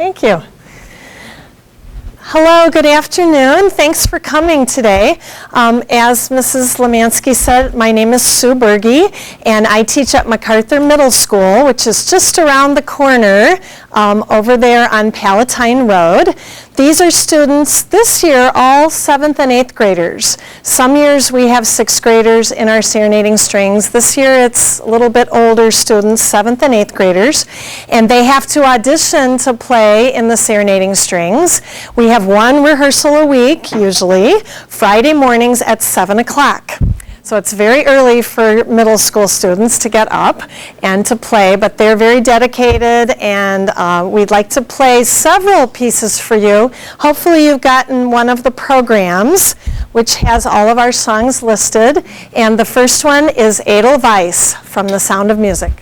Thank you. Hello, good afternoon. Thanks for coming today. As Mrs. Lemansky said, my name is Sue Berge, and I teach at MacArthur Middle School, which is just around the corner over there on Palatine Road. These are students, this year, all 7th and 8th graders. Some years we have 6th graders in our Serenading Strings. This year it's a little bit older students, 7th and 8th graders, and they have to audition to play in the Serenading Strings. We have one rehearsal a week, usually, Friday mornings at 7 o'clock. So it's very early for middle school students to get up and to play, but they're very dedicated, and we'd like to play several pieces for you. Hopefully you've gotten one of the programs, which has all of our songs listed, and the first one is Edelweiss from The Sound of Music.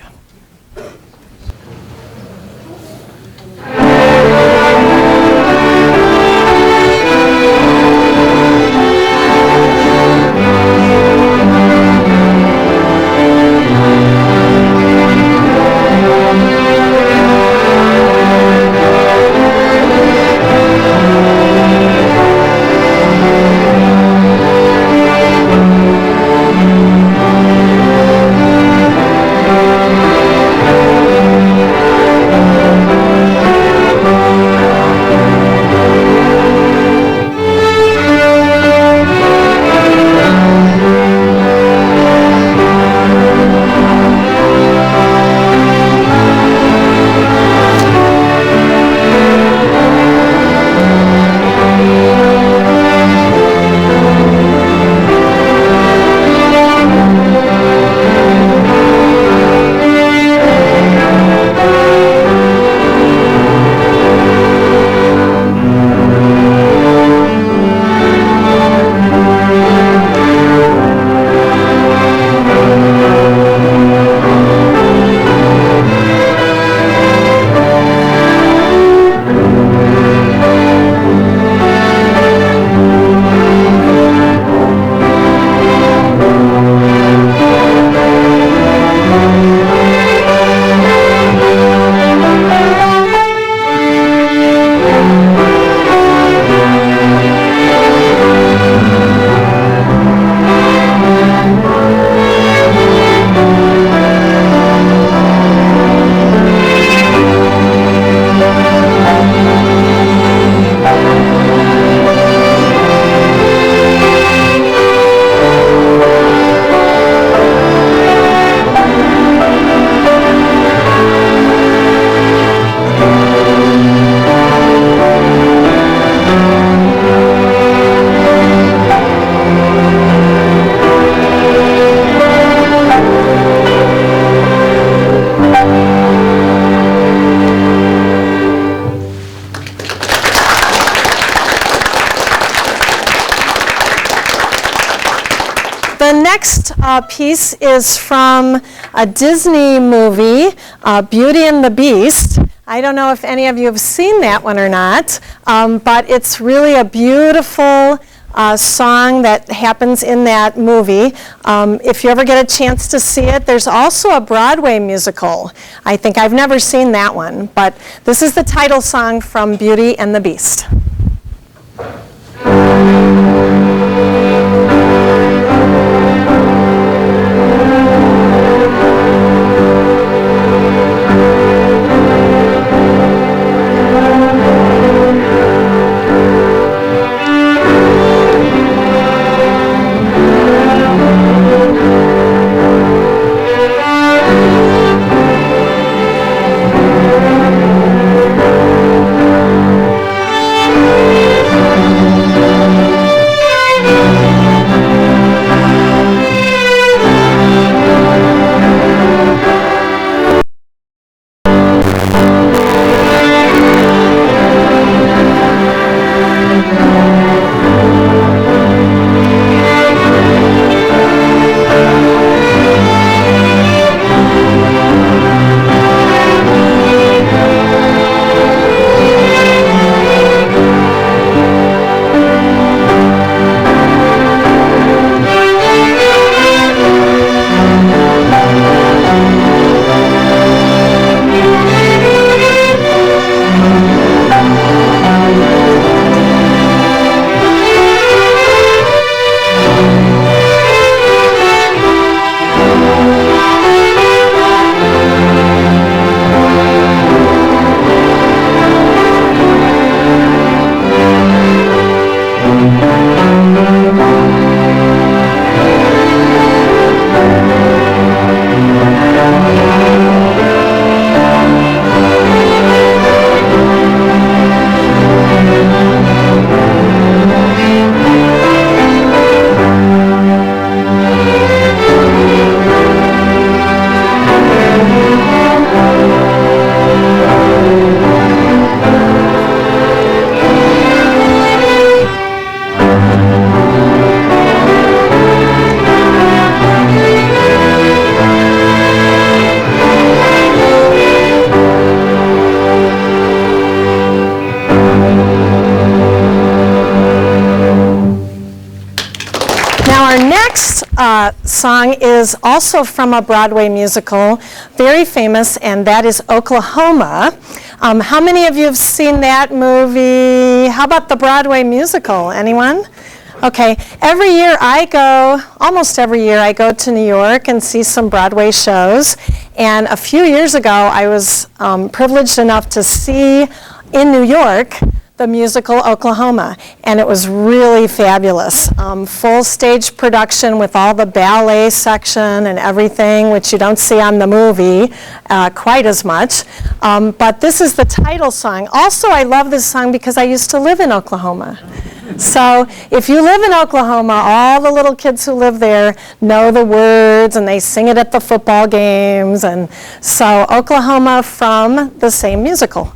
The next piece is from a Disney movie, Beauty and the Beast. I don't know if any of you have seen that one or not, but it's really a beautiful song that happens in that movie. If you ever get a chance to see it, there's also a Broadway musical. I think I've never seen that one, but this is the title song from Beauty and the Beast. song is also from a Broadway musical, very famous, and that is Oklahoma. How many of you have seen that movie? How about the Broadway musical? Anyone? Okay, every year almost every year I go to New York and see some Broadway shows. And a few years ago, I was privileged enough to see in New York the musical Oklahoma, and it was really fabulous. Full stage production with all the ballet section and everything, which you don't see on the movie quite as much. But this is the title song. Also, I love this song because I used to live in Oklahoma. So if you live in Oklahoma, all the little kids who live there know the words and they sing it at the football games. And so Oklahoma from the same musical.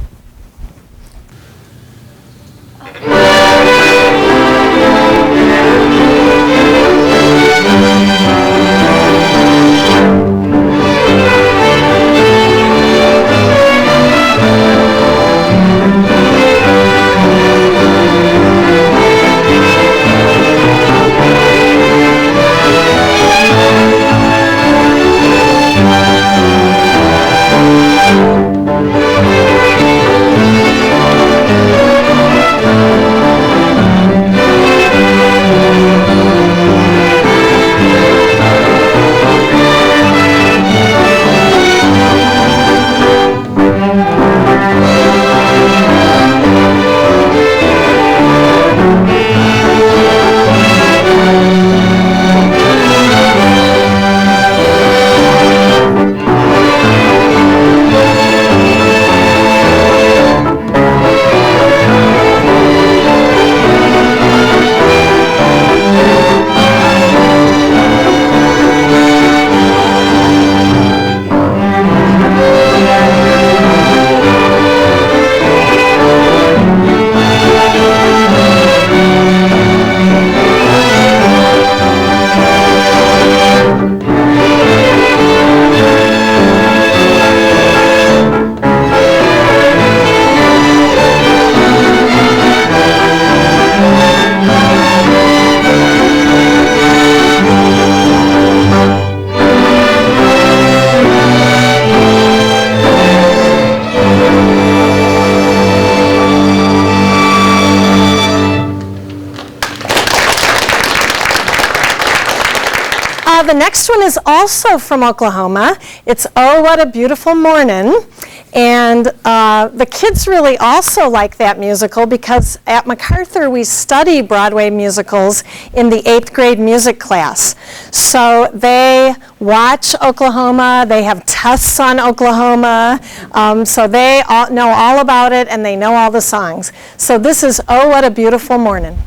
The next one is also from Oklahoma. It's Oh, What a Beautiful Morning. And the kids really also like that musical because at MacArthur we study Broadway musicals in the 8th grade music class. So they watch Oklahoma, they have tests on Oklahoma, so they know all about it and they know all the songs. So this is Oh, What a Beautiful Morning.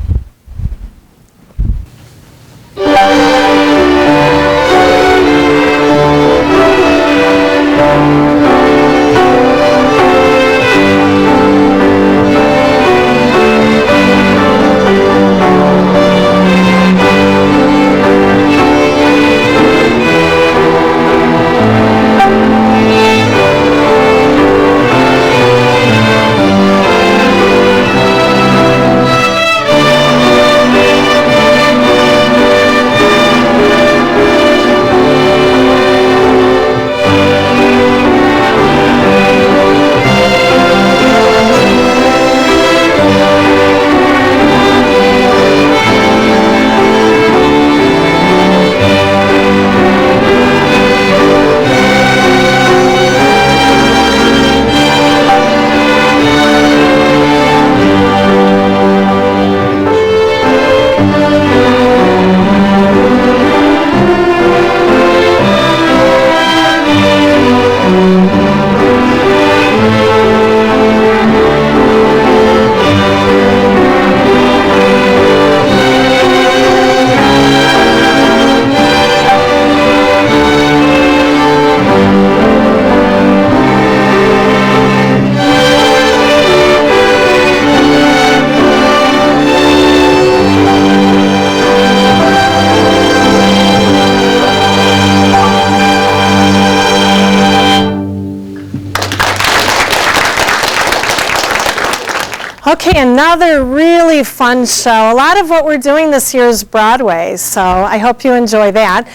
Okay, another really fun show. A lot of what we're doing this year is Broadway, so I hope you enjoy that,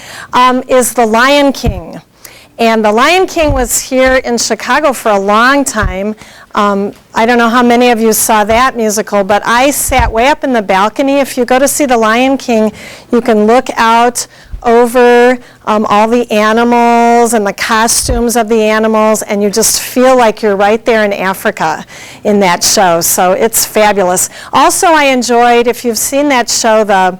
is The Lion King. And The Lion King was here in Chicago for a long time. I don't know how many of you saw that musical, but I sat way up in the balcony. If you go to see The Lion King, you can look out over all the animals and the costumes of the animals, and you just feel like you're right there in Africa in that show. So it's fabulous. Also, I enjoyed, if you've seen that show, the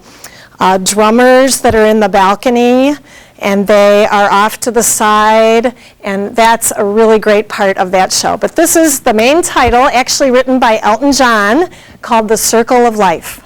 drummers that are in the balcony, and they are off to the side, and that's a really great part of that show. But this is the main title, actually written by Elton John, called The Circle of Life.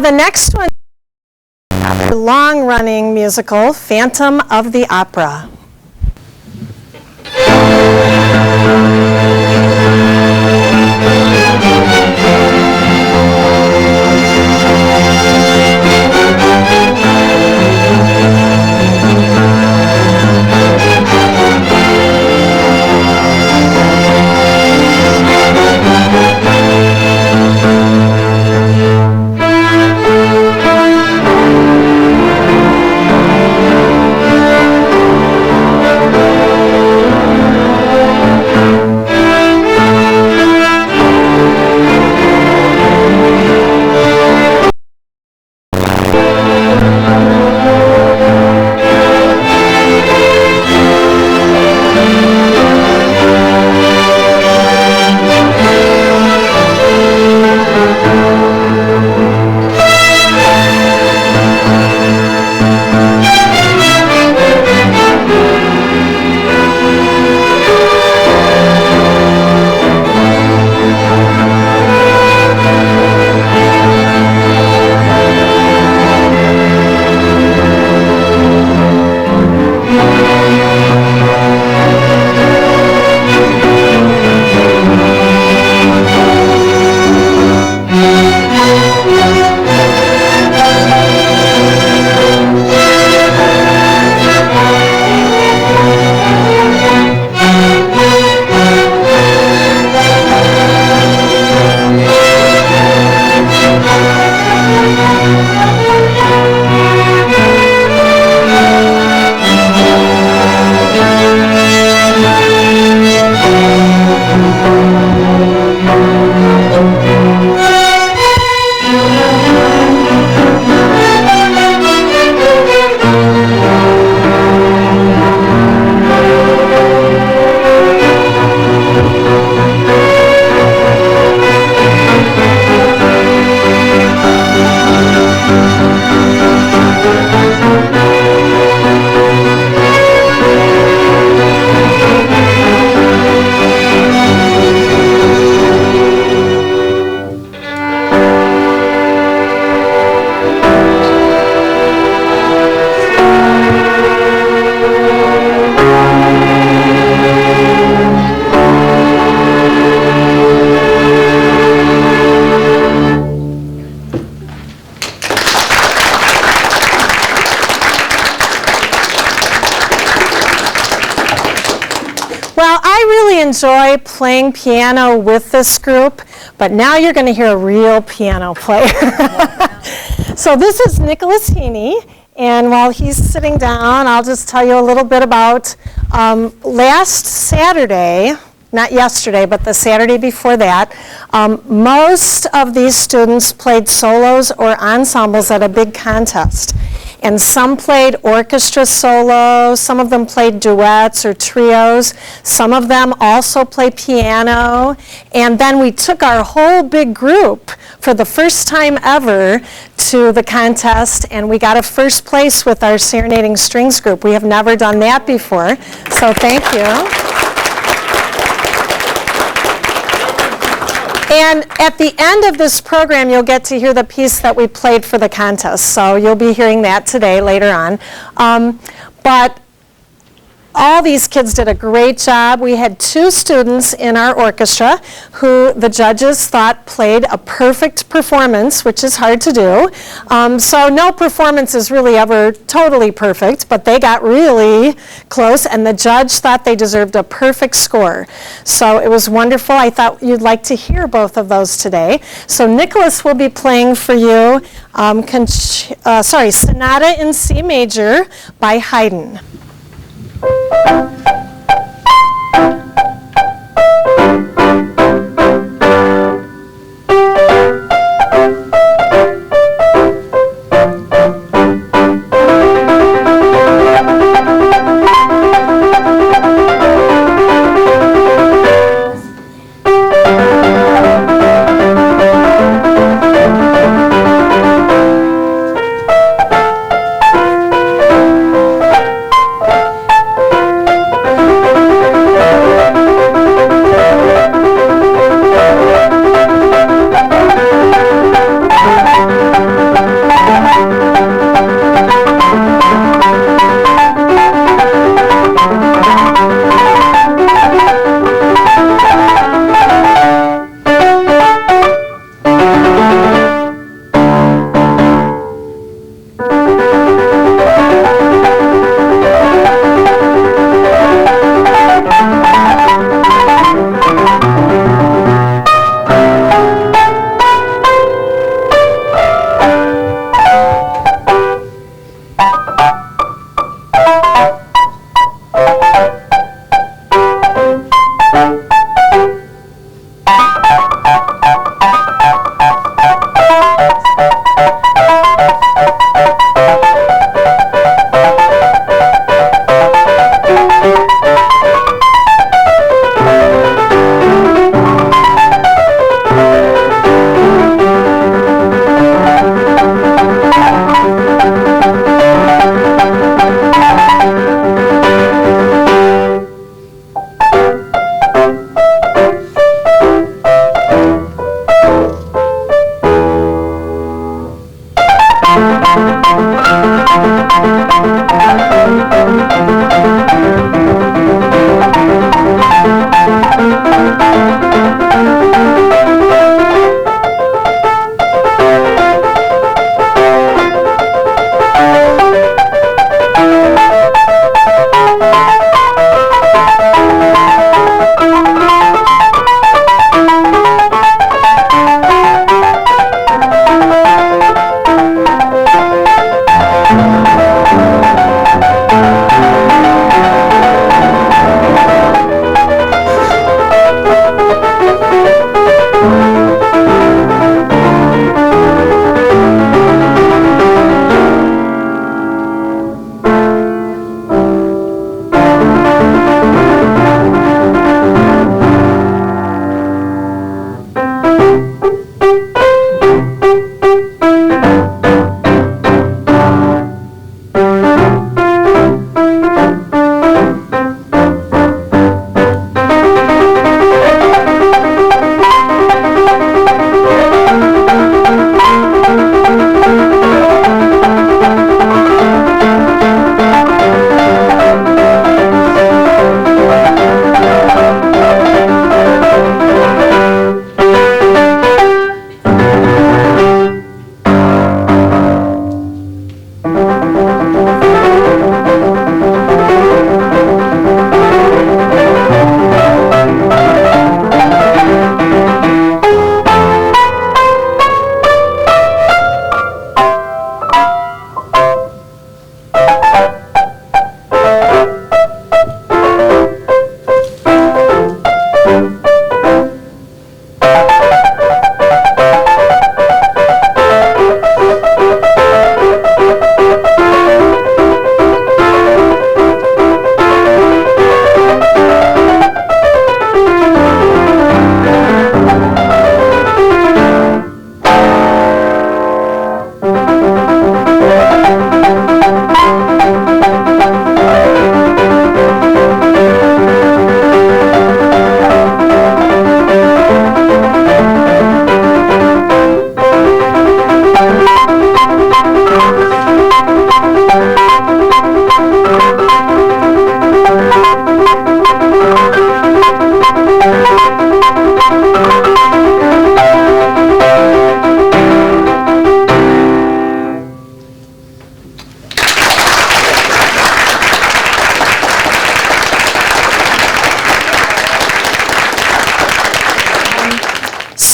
The next one is a long-running musical, Phantom of the Opera. Now, I really enjoy playing piano with this group, but now you're going to hear a real piano player. So this is Nicholas Heaney, and while he's sitting down, I'll just tell you a little bit about last Saturday, not yesterday, but the Saturday before that. Most of these students played solos or ensembles at a big contest. And some played orchestra solos, some of them played duets or trios, some of them also played piano, and then we took our whole big group for the first time ever to the contest, and we got a first place with our Serenading Strings group. We have never done that before, so thank you. And at the end of this program, you'll get to hear the piece that we played for the contest. So you'll be hearing that today, later on. But all these kids did a great job. We had 2 students in our orchestra who the judges thought played a perfect performance, which is hard to do. So no performance is really ever totally perfect, but they got really close, and the judge thought they deserved a perfect score. So it was wonderful. I thought you'd like to hear both of those today. So Nicholas will be playing for you Sonata in C Major by Haydn.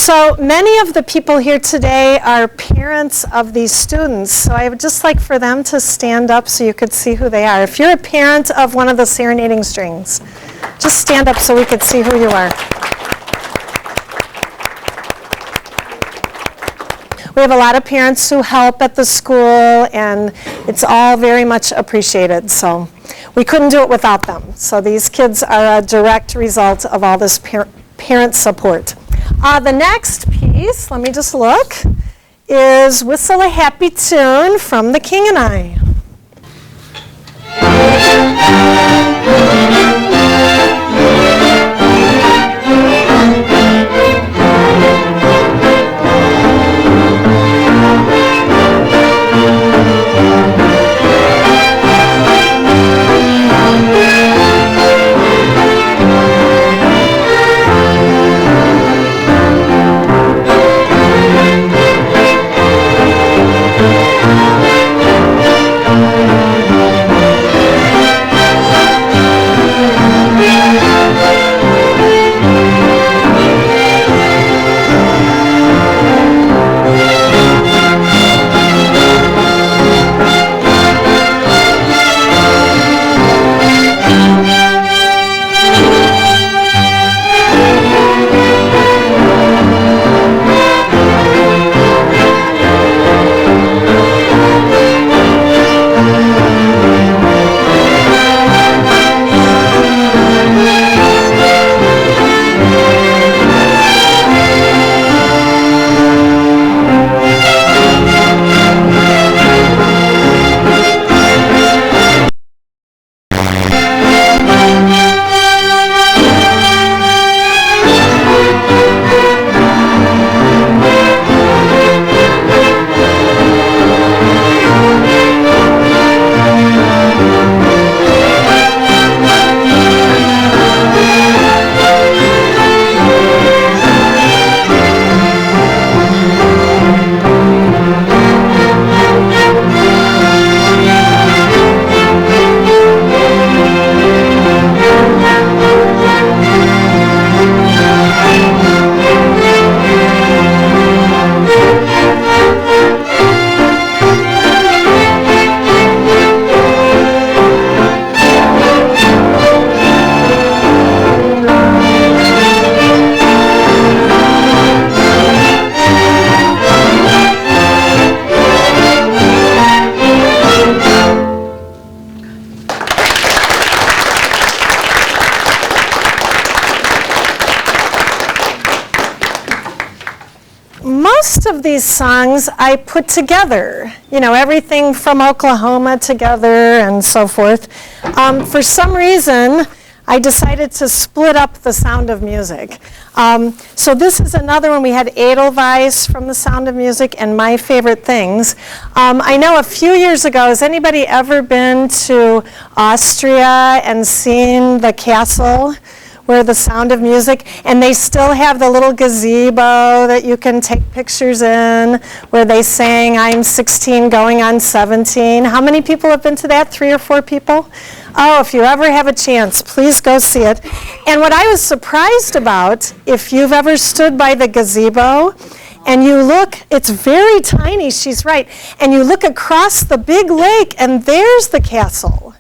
So many of the people here today are parents of these students, so I would just like for them to stand up so you could see who they are. If you're a parent of one of the Serenading strings, just stand up so we could see who you are. We have a lot of parents who help at the school, and it's all very much appreciated. So we couldn't do it without them. So these kids are a direct result of all this parent support. The next piece, let me just look, is Whistle a Happy Tune from The King and I. Most of these songs I put together, you know, everything from Oklahoma together and so forth. For some reason, I decided to split up the Sound of Music. So this is another one. We had Edelweiss from the Sound of Music and My Favorite Things. I know a few years ago, has anybody ever been to Austria and seen the castle where the Sound of Music, and they still have the little gazebo that you can take pictures in, where they sang I'm 16 going on 17. How many people have been to that? 3 or 4 people? Oh, if you ever have a chance, please go see it. And what I was surprised about, if you've ever stood by the gazebo and you look, it's very tiny, she's right, and you look across the big lake and there's the castle.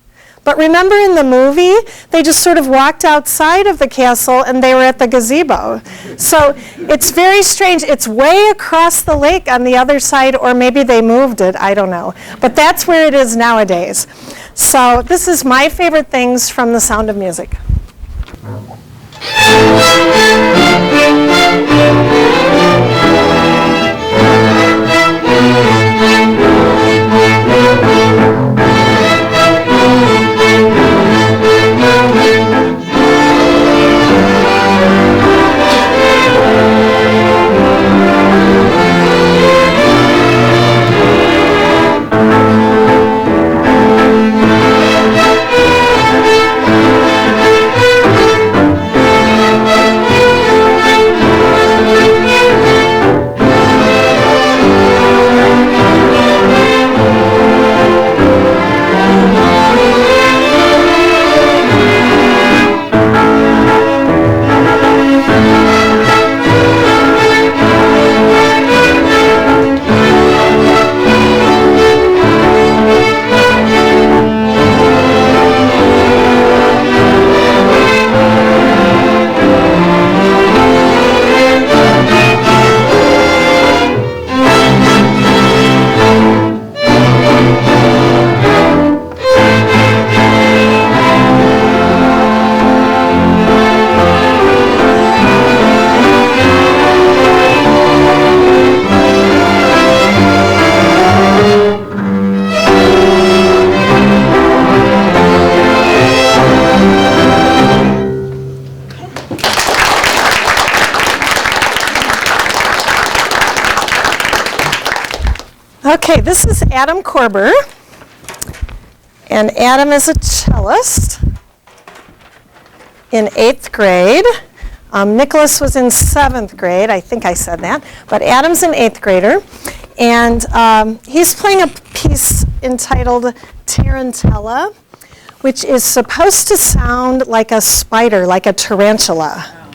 But remember in the movie, they just sort of walked outside of the castle and they were at the gazebo. So it's very strange. It's way across the lake on the other side, or maybe they moved it, I don't know. But that's where it is nowadays. So this is My Favorite Things from the Sound of Music. Okay, this is Adam Korber, and Adam is a cellist in 8th grade. Nicholas was in 7th grade, I think I said that, but Adam's an 8th grader, and he's playing a piece entitled Tarantella, which is supposed to sound like a spider, like a tarantula.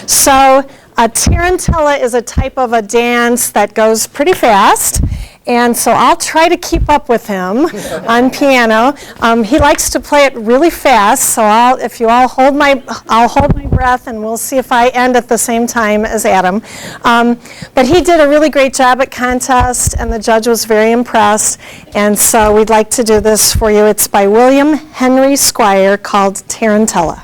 So a tarantella is a type of a dance that goes pretty fast, and so I'll try to keep up with him on piano. He likes to play it really fast, so if you all I'll hold my breath, and we'll see if I end at the same time as Adam. But he did a really great job at contest, and the judge was very impressed, and so we'd like to do this for you. It's by William Henry Squire, called Tarantella.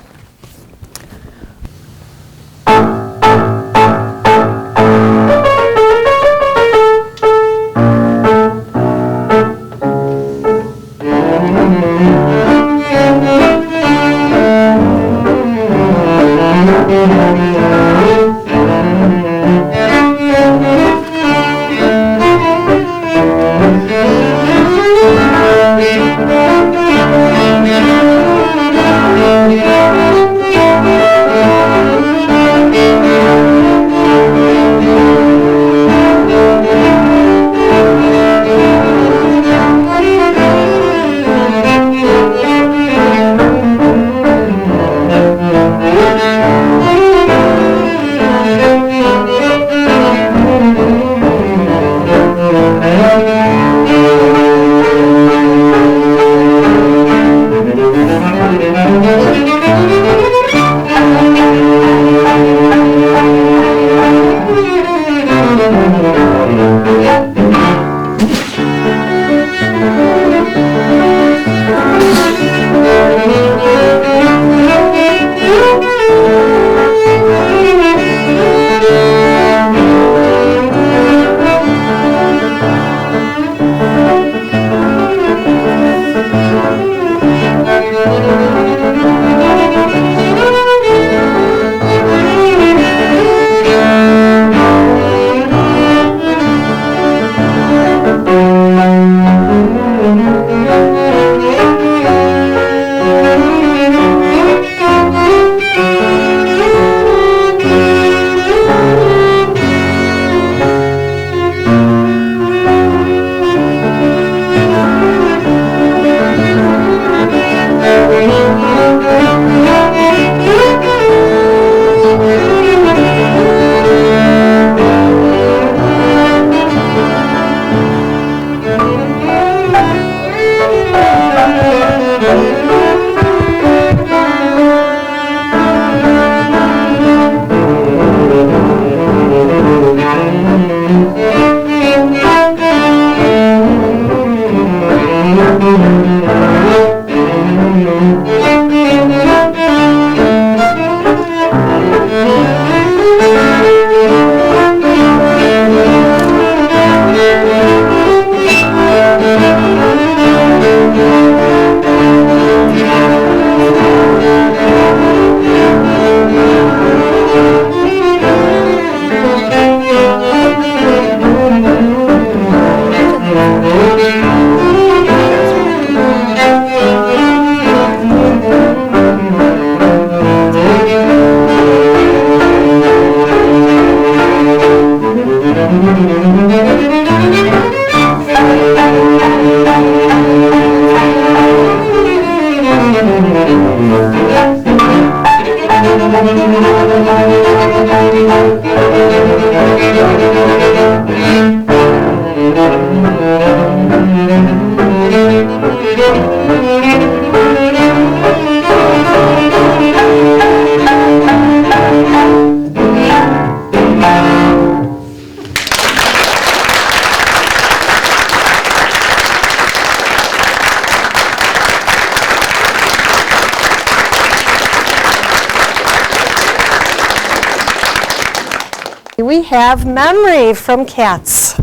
We have Memory from Cats.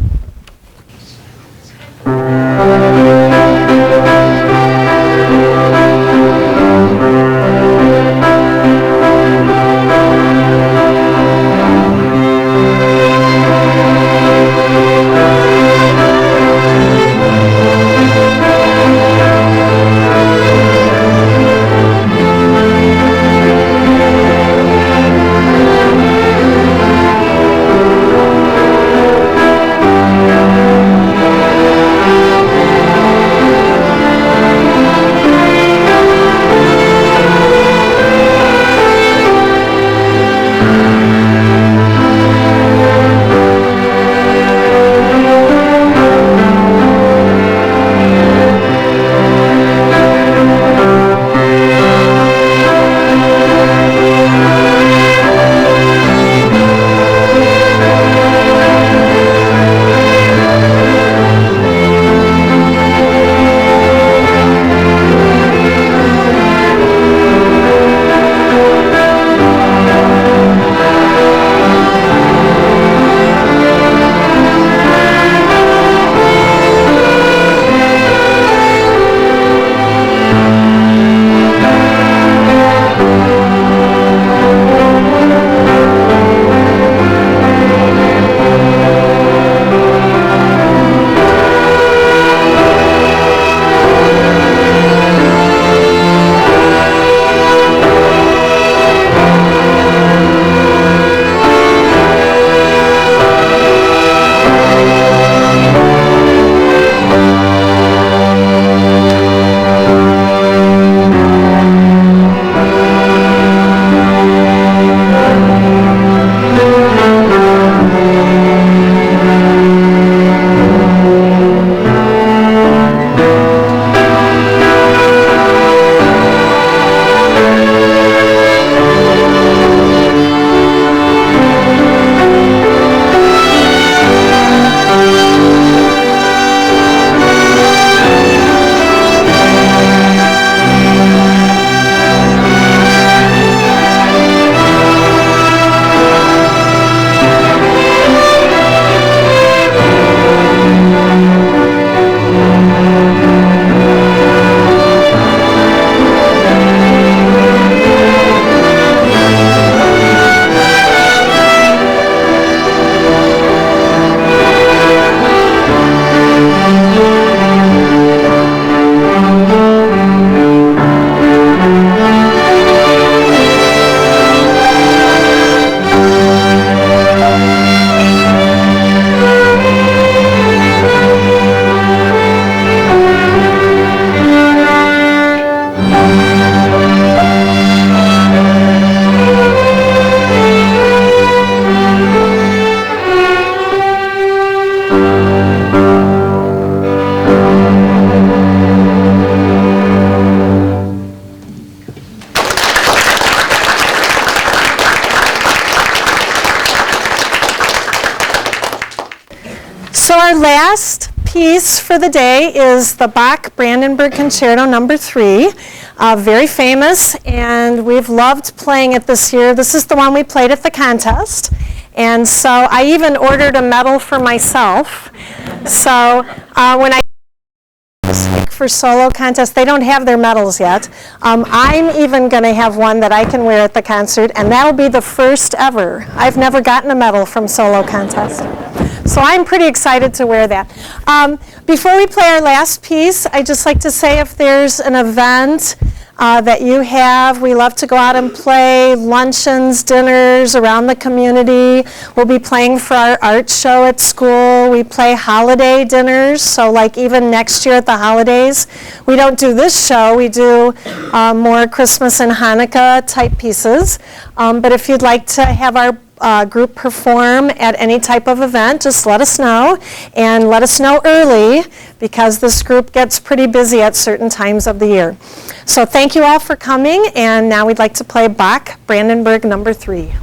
So our last piece for the day is the Bach Brandenburg Concerto No. 3. Very famous, and we've loved playing it this year. This is the one we played at the contest. And so I even ordered a medal for myself. So when I for solo contest, they don't have their medals yet. I'm even going to have one that I can wear at the concert, and that'll be the first ever. I've never gotten a medal from solo contest. So I'm pretty excited to wear that. Before we play our last piece, I'd just like to say if there's an event that you have, we love to go out and play luncheons, dinners around the community. We'll be playing for our art show at school. We play holiday dinners, so like even next year at the holidays. We don't do this show, we do more Christmas and Hanukkah type pieces. But if you'd like to have our group perform at any type of event, just let us know, and let us know early because this group gets pretty busy at certain times of the year. So thank you all for coming, and now we'd like to play Bach Brandenburg No. 3.